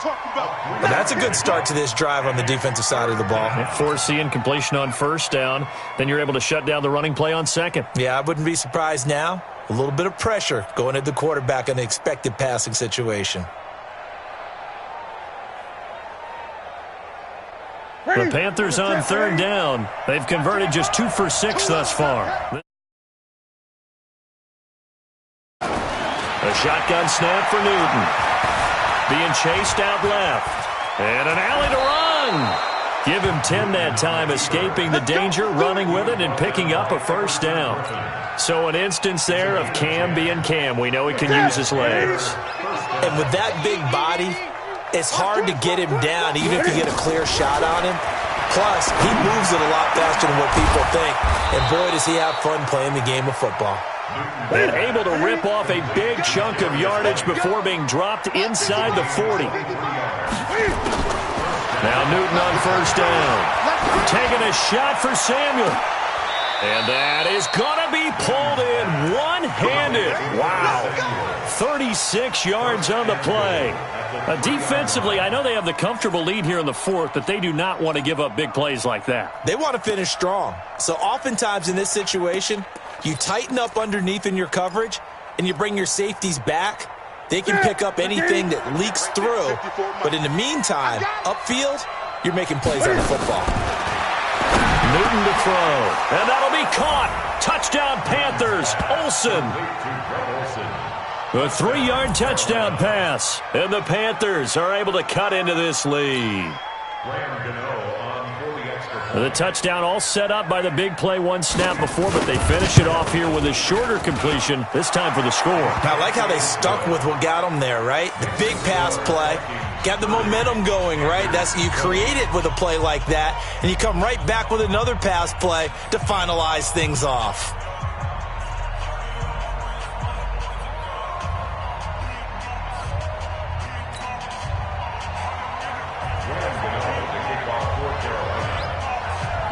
But that's a good start to this drive on the defensive side of the ball. Force the incompletion on 1st down. Then you're able to shut down the running play on 2nd. Yeah, I wouldn't be surprised now. A little bit of pressure going at the quarterback in the expected passing situation. The Panthers on 3rd down. They've converted just 2 for 6 thus far. A shotgun snap for Newton. Being chased out left. And an alley to run. Give him 10 that time, escaping the danger, running with it, and picking up a 1st down. So an instance there of Cam being Cam. We know he can use his legs. And with that big body, it's hard to get him down, even if you get a clear shot on him. Plus, he moves it a lot faster than what people think. And boy, does he have fun playing the game of football. And able to rip off a big chunk of yardage before being dropped inside the 40. Now Newton on 1st down. Taking a shot for Samuel. And that is going to be pulled in one-handed. Wow. 36 yards on the play. Defensively, I know they have the comfortable lead here in the fourth, but they do not want to give up big plays like that. They want to finish strong. So oftentimes in this situation, you tighten up underneath in your coverage and you bring your safeties back. They can pick up anything that leaks through. But in the meantime, upfield, you're making plays on the football. Newton to throw, and that'll be caught. Touchdown Panthers, Olsen. A 3-yard touchdown pass, and the Panthers are able to cut into this lead. The touchdown all set up by the big play one snap before, but they finish it off here with a shorter completion, this time for the score. I like how they stuck with what got them there, right? The big pass play, got the momentum going, right? You create it with a play like that, and you come right back with another pass play to finalize things off.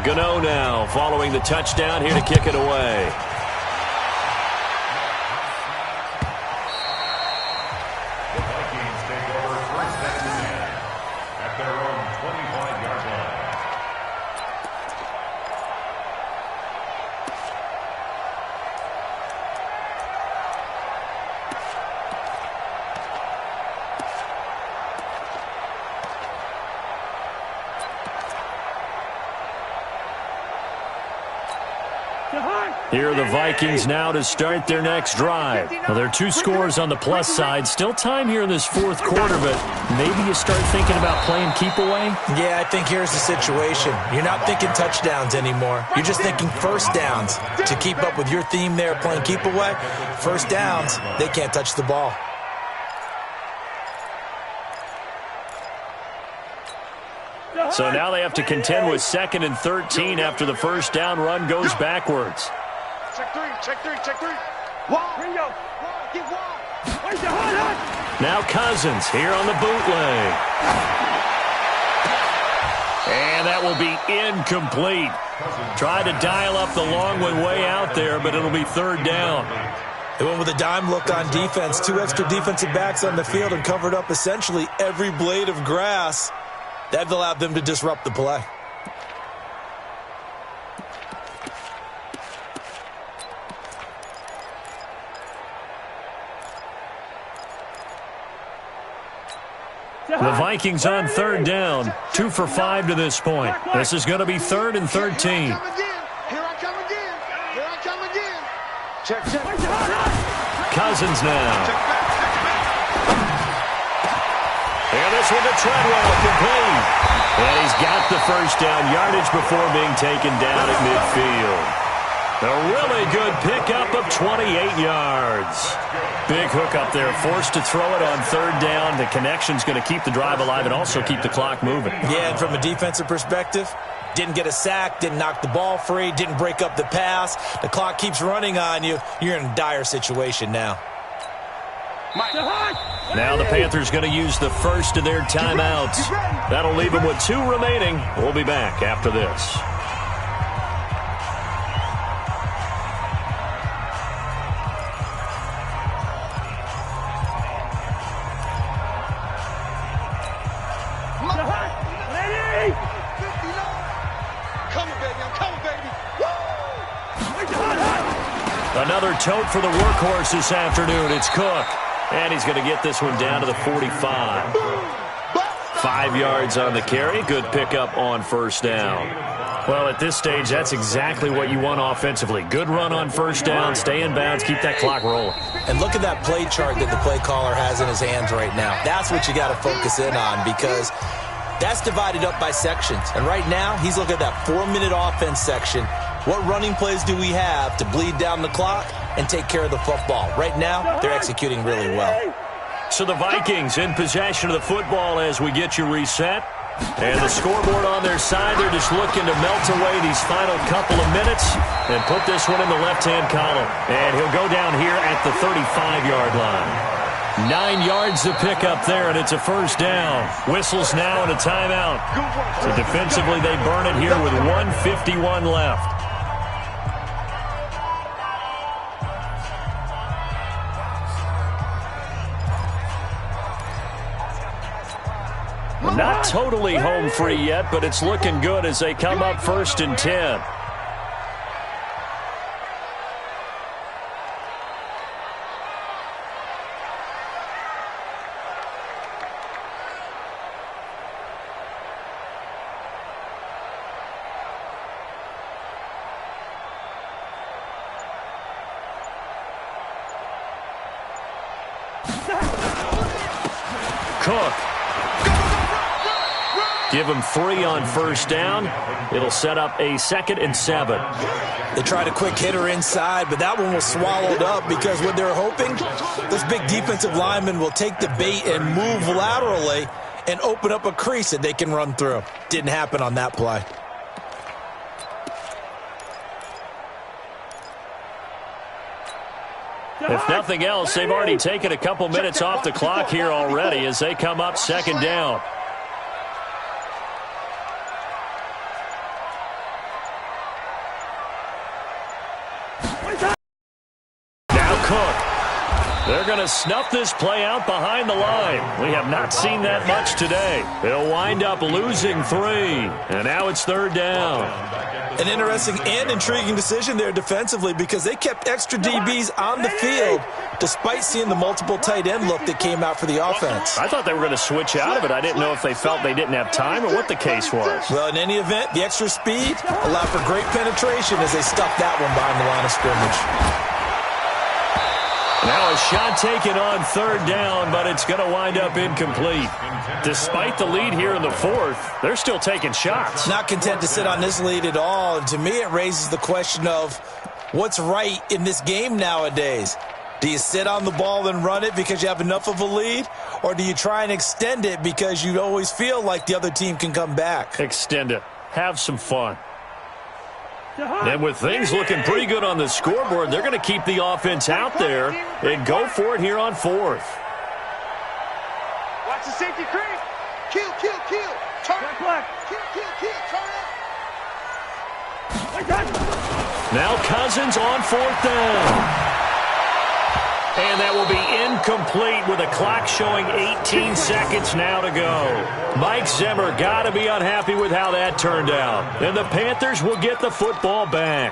Gano now following the touchdown here to kick it away. The Vikings take over first and 10 at their own 25-yard line. Here are the Vikings now to start their next drive. Well, there are 2 scores on the plus side. Still time here in this fourth quarter, but maybe you start thinking about playing keep away? Yeah, I think here's the situation. You're not thinking touchdowns anymore. You're just thinking first downs. To keep up with your theme there, playing keep away, first downs, they can't touch the ball. So now they have to contend with 2nd and 13 after the first down run goes backwards. Check three. Wall. Get wall. Now Cousins here on the bootleg. And that will be incomplete. Tried to dial up the long one way out there, but it'll be 3rd down. They went with a dime look on defense. 2 extra defensive backs on the field and covered up essentially every blade of grass. That allowed them to disrupt the play. The Vikings on 3rd down. 2 for 5 to this point. This is going to be 3rd and 13. Here I come again. Check. Cousins now. And this one to Treadwell, complete. And he's got the first down yardage before being taken down at midfield. A really good pickup of 28 yards. Big hook up there, forced to throw it on 3rd down. The connection's going to keep the drive alive and also keep the clock moving. Yeah, and from a defensive perspective, didn't get a sack, didn't knock the ball free, didn't break up the pass. The clock keeps running on you. You're in a dire situation now. Now the Panthers going to use the first of their timeouts. That'll leave them with 2 remaining. We'll be back after this. Another tote for the workhorse this afternoon. It's Cook. And he's going to get this one down to the 45. 5 yards on the carry. Good pickup on first down. Well, at this stage, that's exactly what you want offensively. Good run on first down. Stay in bounds. Keep that clock rolling. And look at that play chart that the play caller has in his hands right now. That's what you got to focus in on because that's divided up by sections. And right now, he's looking at that 4-minute offense section. What running plays do we have to bleed down the clock and take care of the football? Right now, they're executing really well. So the Vikings in possession of the football as we get you reset. And the scoreboard on their side, they're just looking to melt away these final couple of minutes and put this one in the left-hand column. And he'll go down here at the 35-yard line. 9 yards to pick up there, and it's a first down. Whistles now and a timeout. So defensively, they burn it here with 1:51 left. Not totally home free yet, but it's looking good as they come up 1st and 10. Cook. Give him 3 on 1st down. It'll set up a 2nd and 7. They tried a quick hitter inside, but that one was swallowed up because what they're hoping, this big defensive lineman will take the bait and move laterally and open up a crease that they can run through. Didn't happen on that play. If nothing else, they've already taken a couple minutes off the clock here already as they come up 2nd down. Now Cook. They're going to snuff this play out behind the line. We have not seen that much today. They'll wind up losing 3. And now it's 3rd down. An interesting and intriguing decision there defensively because they kept extra DBs on the field despite seeing the multiple tight end look that came out for the offense. I thought they were going to switch out of it. I didn't know if they felt they didn't have time or what the case was. Well, in any event, the extra speed allowed for great penetration as they stuffed that one behind the line of scrimmage. Now a shot taken on 3rd down, but it's going to wind up incomplete. Despite the lead here in the 4th, they're still taking shots. Not content to sit on this lead at all. And to me, it raises the question of what's right in this game nowadays. Do you sit on the ball and run it because you have enough of a lead? Or do you try and extend it because you always feel like the other team can come back? Extend it. Have some fun. And with things looking pretty good on the scoreboard, they're going to keep the offense out there and go for it here on 4th. Watch the safety creep. Kill. Turn black. Kill. Turn out. Now Cousins on 4th down. And that will be incomplete with a clock showing 18 seconds now to go. Mike Zimmer got to be unhappy with how that turned out. And the Panthers will get the football back.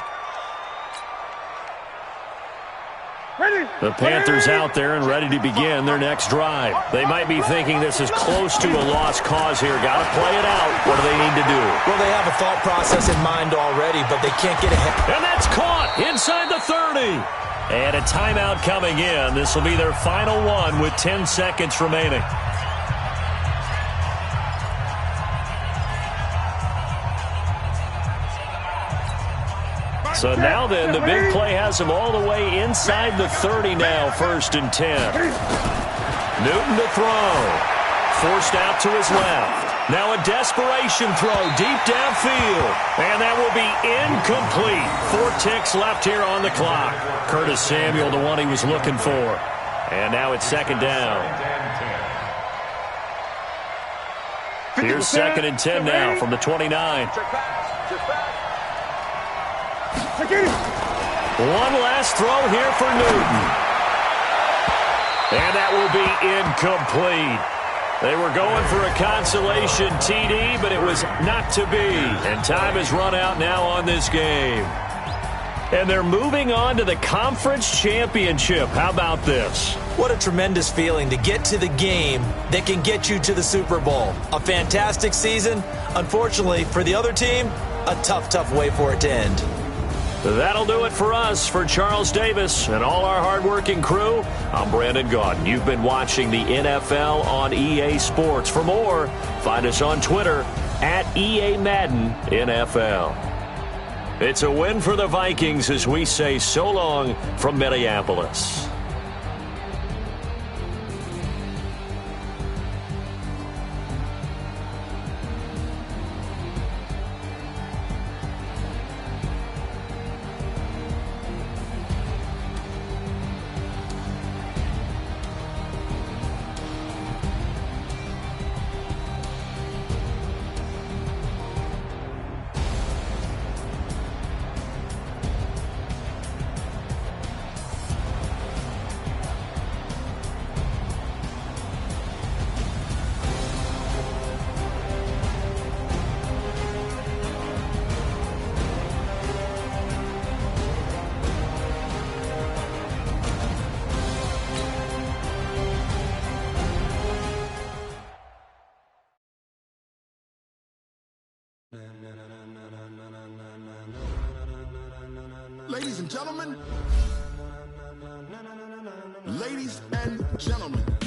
The Panthers out there and ready to begin their next drive. They might be thinking this is close to a lost cause here. Got to play it out. What do they need to do? Well, they have a thought process in mind already, but they can't get ahead. And that's caught inside the 30. And a timeout coming in. This will be their final one with 10 seconds remaining. So now then, the big play has them all the way inside the 30 now, 1st and 10. Newton to throw. Forced out to his left. Now a desperation throw deep downfield. And that will be incomplete. 4 ticks left here on the clock. Curtis Samuel, the one he was looking for. And now it's 2nd down. Here's 2nd and 10 now from the 29. One last throw here for Newton. And that will be incomplete. They were going for a consolation TD, but it was not to be. And time has run out now on this game. And they're moving on to the conference championship. How about this? What a tremendous feeling to get to the game that can get you to the Super Bowl. A fantastic season. Unfortunately, for the other team, a tough way for it to end. That'll do it for us. For Charles Davis and all our hardworking crew, I'm Brandon Gaudin. You've been watching the NFL on EA Sports. For more, find us on Twitter at EA Madden NFL. It's a win for the Vikings as we say so long from Minneapolis. Ladies and gentlemen. Ladies and gentlemen.